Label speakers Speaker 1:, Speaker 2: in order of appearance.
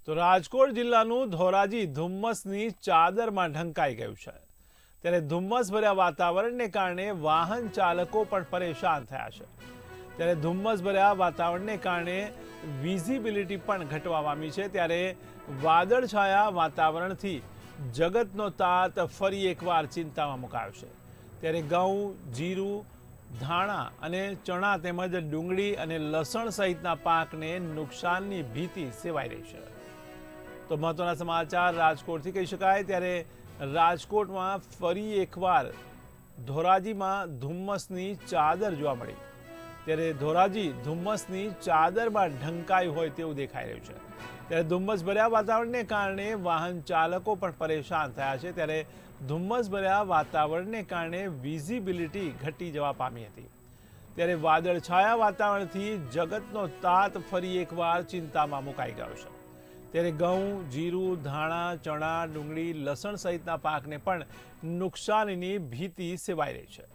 Speaker 1: તો રાજકોટ જિલ્લાનું ધોરાજી ધુમ્મસની ચાદરમાં ઢંકાઈ ગયું છે। ત્યારે ધુમ્મસભર્યા વાતાવરણને કારણે વાહન ચાલકો પણ પરેશાન થયા છે। ત્યારે ધુમ્મસભર્યા વાતાવરણને કારણે વિઝિબિલિટી પણ ઘટવા પામી છે। ત્યારે વાદળછાયા વાતાવરણથી જગતનો તાત ફરી એકવાર ચિંતામાં મુકાયો છે। ત્યારે ઘઉં, જીરું, ધાણા અને ચણા તેમજ ડુંગળી અને લસણ સહિતના પાકને નુકસાનની ભીતિ સેવાઈ રહી છે। તો મહત્વના સમાચાર રાજકોટથી કહી શકાય। ત્યારે રાજકોટમાં ફરી એકવાર ધોરાજીમાં ધુમ્મસની ચાદર જોવા મળી। ત્યારે ધોરાજી ધુમ્મસની ચાદરમાં ઢંકાયું હોય તેવું દેખાઈ રહ્યું છે। ત્યારે ધુમ્મસભર્યા વાતાવરણને કારણે વાહન ચાલકો પણ પરેશાન થયા છે। ત્યારે ધુમ્મસભર્યા વાતાવરણને કારણે વિઝિબિલિટી ઘટી જવા પામી હતી। ત્યારે વાદળછાયા વાતાવરણથી જગતનો તાત ફરી એકવાર ચિંતામાં મુકાઈ ગયો છે। ત્યારે ઘઉં, જીરું, ધાણા, ચણા, ડુંગળી, લસણ સહિતના પાકને પણ નુકસાનીની ભીતિ સેવાઈ રહી છે।